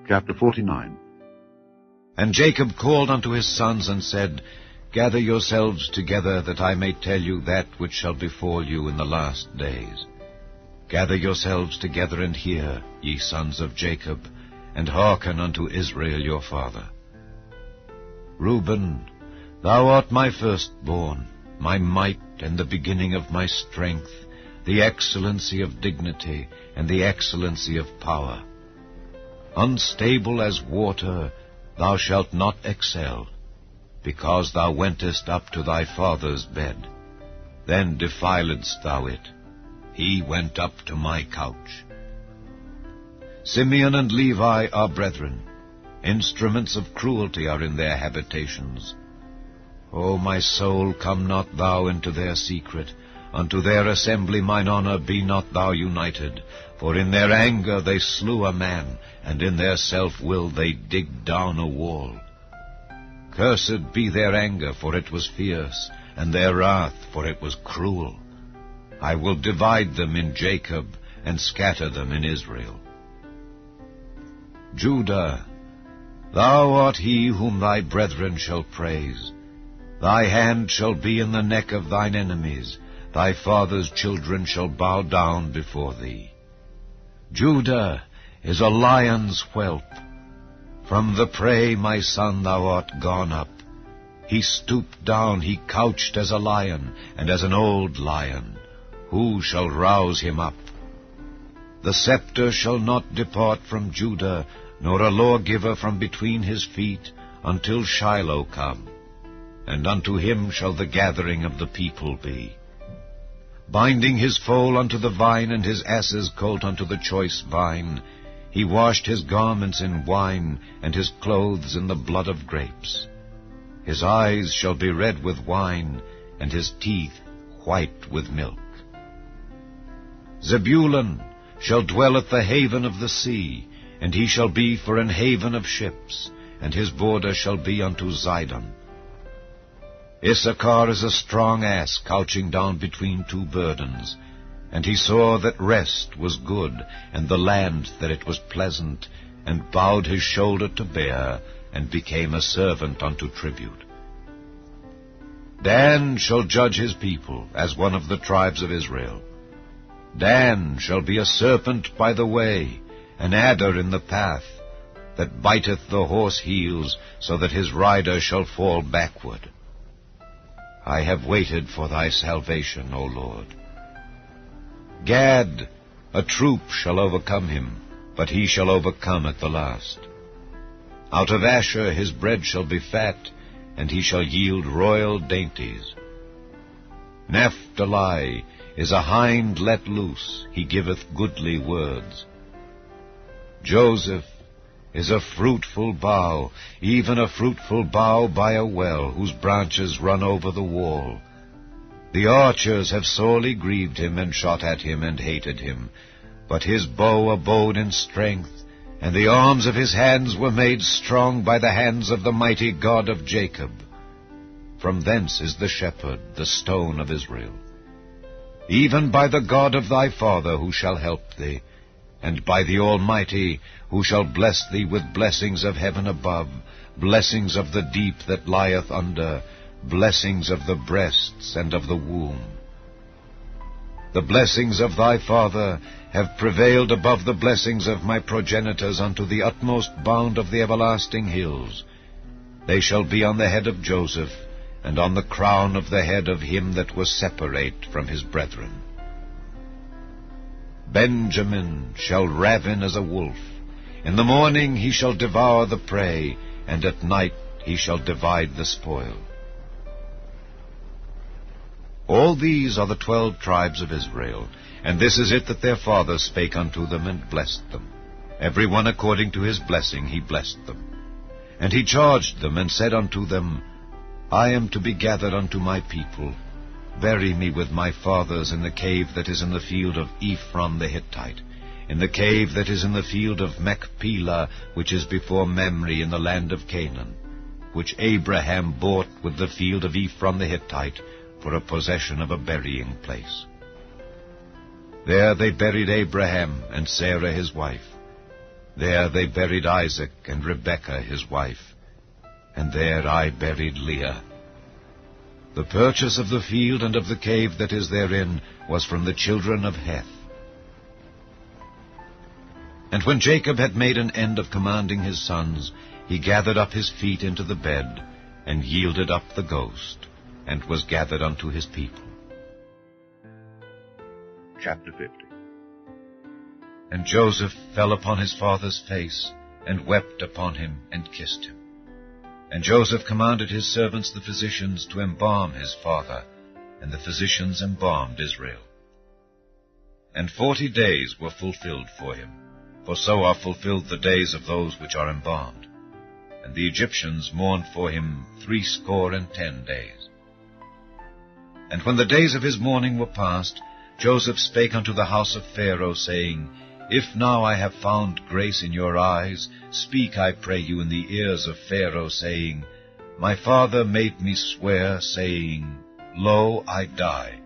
Chapter 49. And Jacob called unto his sons, and said, Gather yourselves together, that I may tell you that which shall befall you in the last days. Gather yourselves together, and hear, ye sons of Jacob, and hearken unto Israel your father. Reuben, thou art my firstborn, my might, and the beginning of my strength, the excellency of dignity, and the excellency of power. Unstable as water, thou shalt not excel, because thou wentest up to thy father's bed. Then defiledst thou it. He went up to my couch. Simeon and Levi are brethren. Instruments of cruelty are in their habitations. O my soul, come not thou into their secret. Unto their assembly, mine honor, be not thou united. For in their anger they slew a man, and in their self-will they digged down a wall. Cursed be their anger, for it was fierce, and their wrath, for it was cruel. I will divide them in Jacob, and scatter them in Israel. Judah, thou art he whom thy brethren shall praise. Thy hand shall be in the neck of thine enemies. Thy father's children shall bow down before thee. Judah is a lion's whelp. From the prey, my son, thou art gone up. He stooped down, he couched as a lion, and as an old lion. Who shall rouse him up? The scepter shall not depart from Judah, nor a lawgiver from between his feet, until Shiloh come. And unto him shall the gathering of the people be. Binding his foal unto the vine, and his ass's colt unto the choice vine, he washed his garments in wine, and his clothes in the blood of grapes. His eyes shall be red with wine, and his teeth white with milk. Zebulun shall dwell at the haven of the sea, and he shall be for an haven of ships, and his border shall be unto Zidon. Issachar is a strong ass, couching down between two burdens. And he saw that rest was good, and the land that it was pleasant, and bowed his shoulder to bear, and became a servant unto tribute. Dan shall judge his people, as one of the tribes of Israel. Dan shall be a serpent by the way, an adder in the path, that biteth the horse heels, so that his rider shall fall backward. I have waited for thy salvation, O Lord. Gad, a troop shall overcome him, but he shall overcome at the last. Out of Asher his bread shall be fat, and he shall yield royal dainties. Naphtali is a hind let loose, he giveth goodly words. Joseph is a fruitful bough, even a fruitful bough by a well, whose branches run over the wall. The archers have sorely grieved him, and shot at him, and hated him. But his bow abode in strength, and the arms of his hands were made strong by the hands of the mighty God of Jacob. From thence is the shepherd, the stone of Israel. Even by the God of thy father, who shall help thee, and by the Almighty, who shall bless thee with blessings of heaven above, blessings of the deep that lieth under, blessings of the breasts and of the womb. The blessings of thy father have prevailed above the blessings of my progenitors unto the utmost bound of the everlasting hills. They shall be on the head of Joseph, and on the crown of the head of him that was separate from his brethren. Benjamin shall ravin as a wolf. In the morning he shall devour the prey, and at night he shall divide the spoil. All these are the 12 tribes of Israel, and this is it that their father spake unto them, and blessed them. Every one according to his blessing he blessed them. And he charged them, and said unto them, I am to be gathered unto my people. Bury me with my fathers in the cave that is in the field of Ephron the Hittite, in the cave that is in the field of Machpelah, which is before Mamre in the land of Canaan, which Abraham bought with the field of Ephron the Hittite, for a possession of a burying place. There they buried Abraham and Sarah his wife. There they buried Isaac and Rebekah his wife, and there I buried Leah. The purchase of the field and of the cave that is therein was from the children of Heth. And when Jacob had made an end of commanding his sons, he gathered up his feet into the bed, and yielded up the ghost, and was gathered unto his people. Chapter 50. And Joseph fell upon his father's face, and wept upon him, and kissed him. And Joseph commanded his servants the physicians to embalm his father, and the physicians embalmed Israel. And 40 days were fulfilled for him, for so are fulfilled the days of those which are embalmed. And the Egyptians mourned for him 60 days. And when the days of his mourning were past, Joseph spake unto the house of Pharaoh, saying, If now I have found grace in your eyes, speak, I pray you, in the ears of Pharaoh, saying, My father made me swear, saying, Lo, I die.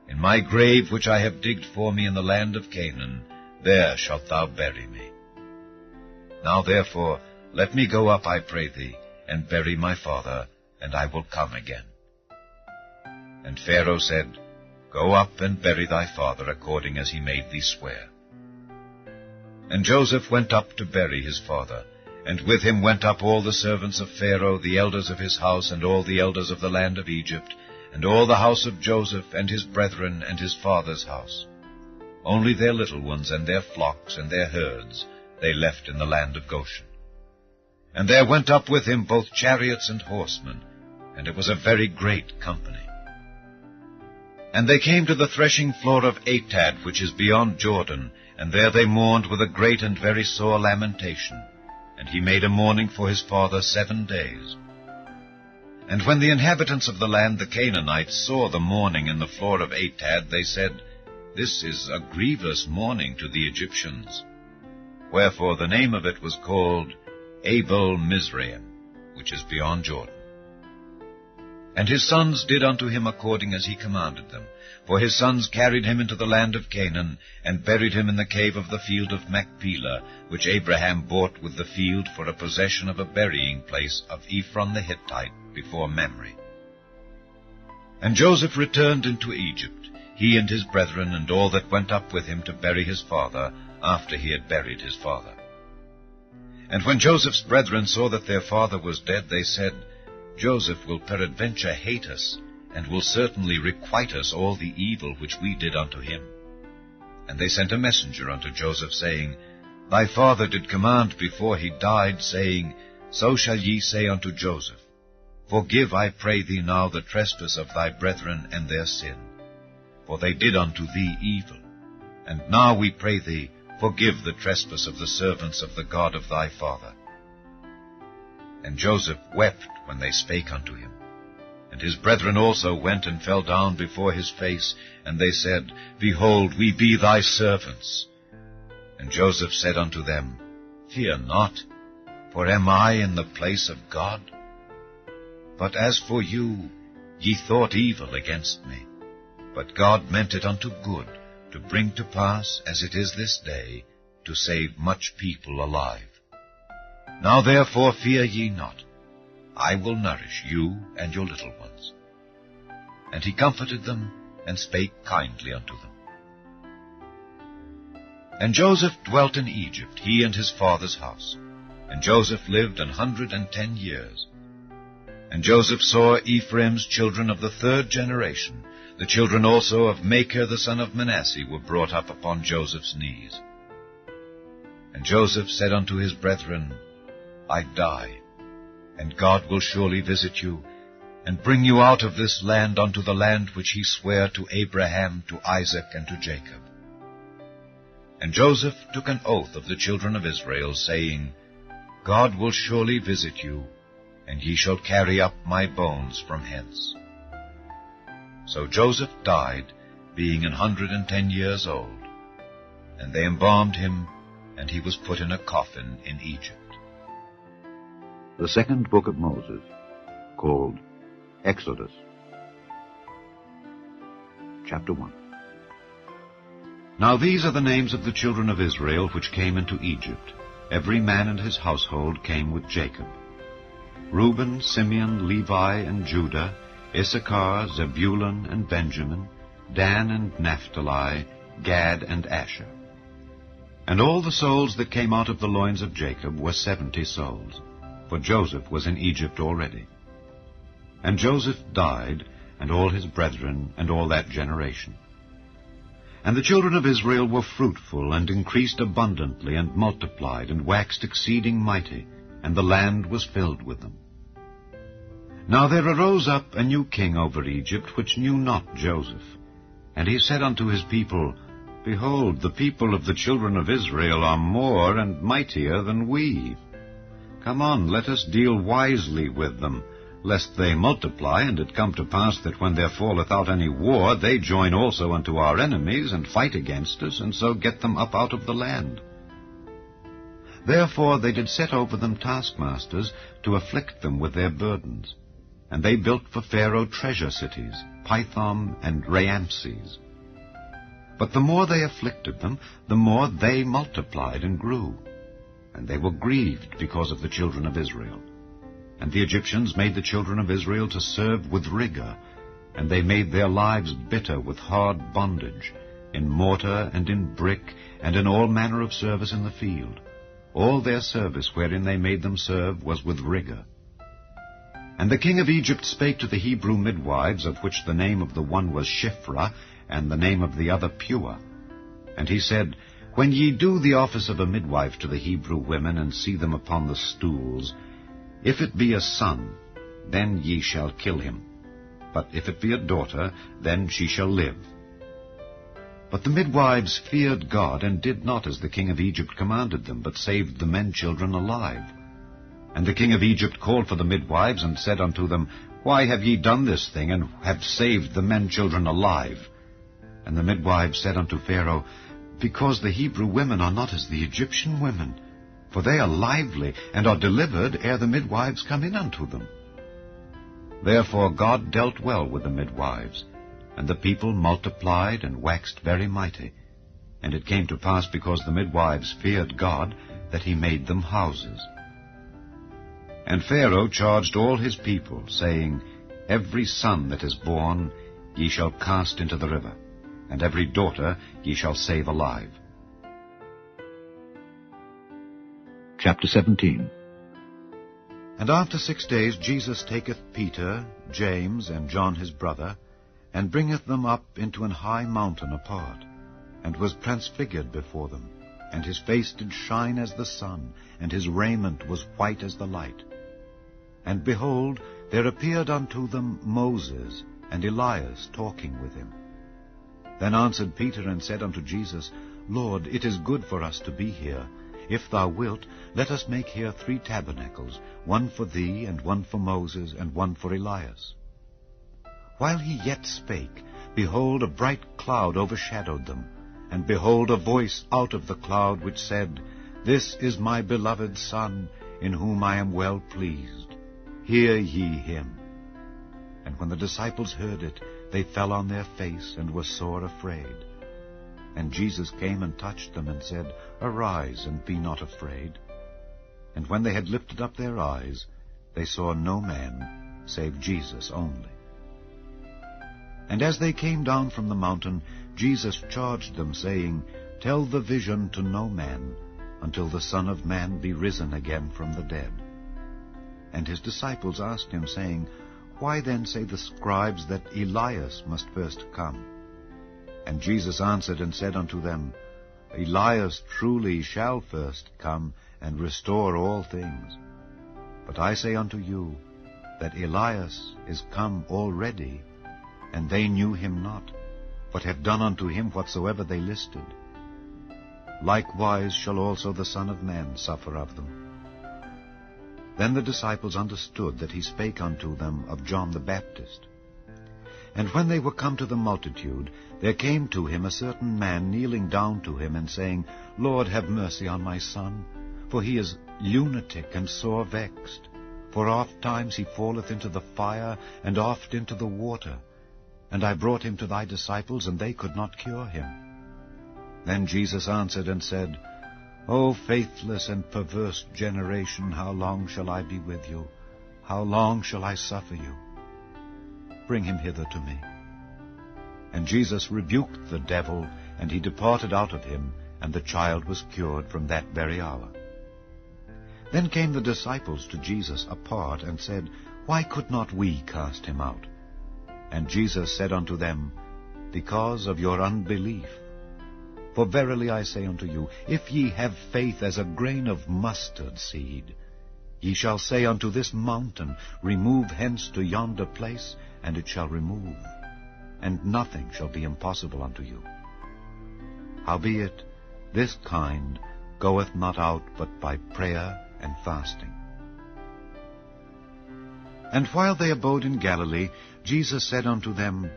In my grave which I have digged for me in the land of Canaan, there shalt thou bury me. Now therefore let me go up, I pray thee, and bury my father, and I will come again. And Pharaoh said, Go up and bury thy father according as he made thee swear. And Joseph went up to bury his father, and with him went up all the servants of Pharaoh, the elders of his house, and all the elders of the land of Egypt, and all the house of Joseph, and his brethren, and his father's house. Only their little ones, and their flocks, and their herds, they left in the land of Goshen. And there went up with him both chariots and horsemen, and it was a very great company. And they came to the threshing floor of Atad, which is beyond Jordan, and there they mourned with a great and very sore lamentation. And he made a mourning for his father 7 days. And when the inhabitants of the land, the Canaanites, saw the mourning in the floor of Atad, they said, This is a grievous mourning to the Egyptians. Wherefore the name of it was called Abel Mizraim, which is beyond Jordan. And his sons did unto him according as he commanded them. For his sons carried him into the land of Canaan, and buried him in the cave of the field of Machpelah, which Abraham bought with the field for a possession of a burying place of Ephron the Hittite before Mamre. And Joseph returned into Egypt, he and his brethren, and all that went up with him to bury his father, after he had buried his father. And when Joseph's brethren saw that their father was dead, they said, Joseph will peradventure hate us, and will certainly requite us all the evil which we did unto him. And they sent a messenger unto Joseph, saying, Thy father did command before he died, saying, So shall ye say unto Joseph, Forgive, I pray thee now, the trespass of thy brethren and their sin, for they did unto thee evil. And now we pray thee, forgive the trespass of the servants of the God of thy father. And Joseph wept when they spake unto him. And his brethren also went and fell down before his face, and they said, Behold, we be thy servants. And Joseph said unto them, Fear not, for am I in the place of God? But as for you, ye thought evil against me, but God meant it unto good, to bring to pass, as it is this day, to save much people alive. Now therefore fear ye not. I will nourish you and your little ones. And he comforted them, and spake kindly unto them. And Joseph dwelt in Egypt, he and his father's house. And Joseph lived 110 years. And Joseph saw Ephraim's children of the 3rd generation. The children also of Machir the son of Manasseh were brought up upon Joseph's knees. And Joseph said unto his brethren, I die, and God will surely visit you, and bring you out of this land unto the land which he sware to Abraham, to Isaac, and to Jacob. And Joseph took an oath of the children of Israel, saying, God will surely visit you, and ye shall carry up my bones from hence. So Joseph died, being 110 years old, and they embalmed him, and he was put in a coffin in Egypt. The second book of Moses, called Exodus. Chapter 1. Now these are the names of the children of Israel which came into Egypt, every man and his household came with Jacob. Reuben, Simeon, Levi, and Judah, Issachar, Zebulun, and Benjamin, Dan and Naphtali, Gad and Asher. And all the souls that came out of the loins of Jacob were 70 souls, for Joseph was in Egypt already. And Joseph died, and all his brethren, and all that generation. And the children of Israel were fruitful, and increased abundantly, and multiplied, and waxed exceeding mighty, and the land was filled with them. Now there arose up a new king over Egypt, which knew not Joseph. And he said unto his people, Behold, the people of the children of Israel are more and mightier than we. Come on, let us deal wisely with them, lest they multiply, and it come to pass that when there falleth out any war, they join also unto our enemies, and fight against us, and so get them up out of the land. Therefore they did set over them taskmasters, to afflict them with their burdens. And they built for Pharaoh treasure cities, Pithom and Raamses. But the more they afflicted them, the more they multiplied and grew. And they were grieved because of the children of Israel. And the Egyptians made the children of Israel to serve with rigor, and they made their lives bitter with hard bondage, in mortar and in brick, and in all manner of service in the field. All their service wherein they made them serve was with rigor. And the king of Egypt spake to the Hebrew midwives, of which the name of the one was Shiphrah, and the name of the other Pua. And he said, When ye do the office of a midwife to the Hebrew women, and see them upon the stools, if it be a son, then ye shall kill him. But if it be a daughter, then she shall live. But the midwives feared God, and did not as the king of Egypt commanded them, but saved the men children alive. And the king of Egypt called for the midwives, and said unto them, Why have ye done this thing, and have saved the men children alive? And the midwives said unto Pharaoh, Because the Hebrew women are not as the Egyptian women, for they are lively, and are delivered ere the midwives come in unto them. Therefore God dealt well with the midwives, and the people multiplied and waxed very mighty. And it came to pass, because the midwives feared God, that he made them houses. And Pharaoh charged all his people, saying, Every son that is born ye shall cast into the river, and every daughter ye shall save alive. Chapter 17. And after 6 days Jesus taketh Peter, James, and John his brother, and bringeth them up into an high mountain apart, and was transfigured before them. And his face did shine as the sun, and his raiment was white as the light. And behold, there appeared unto them Moses and Elias talking with him. Then answered Peter and said unto Jesus, Lord, it is good for us to be here. If thou wilt, let us make here 3 tabernacles, one for thee, and one for Moses, and one for Elias. While he yet spake, behold, a bright cloud overshadowed them. And behold, a voice out of the cloud which said, This is my beloved Son, in whom I am well pleased. Hear ye him. And when the disciples heard it, they fell on their face, and were sore afraid. And Jesus came and touched them, and said, Arise, and be not afraid. And when they had lifted up their eyes, they saw no man, save Jesus only. And as they came down from the mountain, Jesus charged them, saying, Tell the vision to no man, until the Son of Man be risen again from the dead. And his disciples asked him, saying, Why then say the scribes that Elias must first come? And Jesus answered and said unto them, Elias truly shall first come, and restore all things. But I say unto you, that Elias is come already, and they knew him not, but have done unto him whatsoever they listed. Likewise shall also the Son of Man suffer of them. Then the disciples understood that he spake unto them of John the Baptist. And when they were come to the multitude, there came to him a certain man, kneeling down to him, and saying, Lord, have mercy on my son, for he is lunatic and sore vexed. For oft times he falleth into the fire, and oft into the water. And I brought him to thy disciples, and they could not cure him. Then Jesus answered and said, O faithless and perverse generation, how long shall I be with you? How long shall I suffer you? Bring him hither to me. And Jesus rebuked the devil, and he departed out of him, and the child was cured from that very hour. Then came the disciples to Jesus apart, and said, Why could not we cast him out? And Jesus said unto them, Because of your unbelief. For verily I say unto you, if ye have faith as a grain of mustard seed, ye shall say unto this mountain, Remove hence to yonder place, and it shall remove, and nothing shall be impossible unto you. Howbeit, this kind goeth not out but by prayer and fasting. And while they abode in Galilee, Jesus said unto them,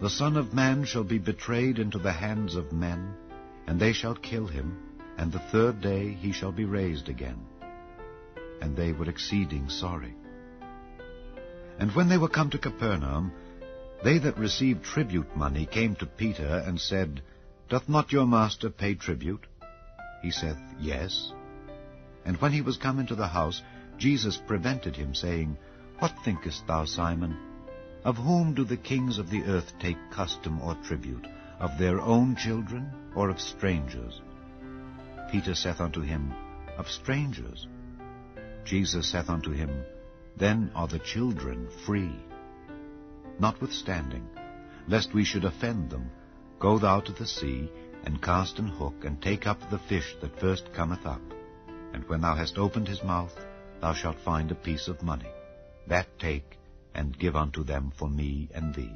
The Son of Man shall be betrayed into the hands of men, and they shall kill him, and the third day he shall be raised again. And they were exceeding sorry. And when they were come to Capernaum, they that received tribute money came to Peter, and said, Doth not your master pay tribute? He saith, Yes. And when he was come into the house, Jesus prevented him, saying, What thinkest thou, Simon? Of whom do the kings of the earth take custom or tribute? Of their own children, or of strangers? Peter saith unto him, Of strangers. Jesus saith unto him, Then are the children free. Notwithstanding, lest we should offend them, go thou to the sea, and cast an hook, and take up the fish that first cometh up. And when thou hast opened his mouth, thou shalt find a piece of money. That take, and give unto them for me and thee.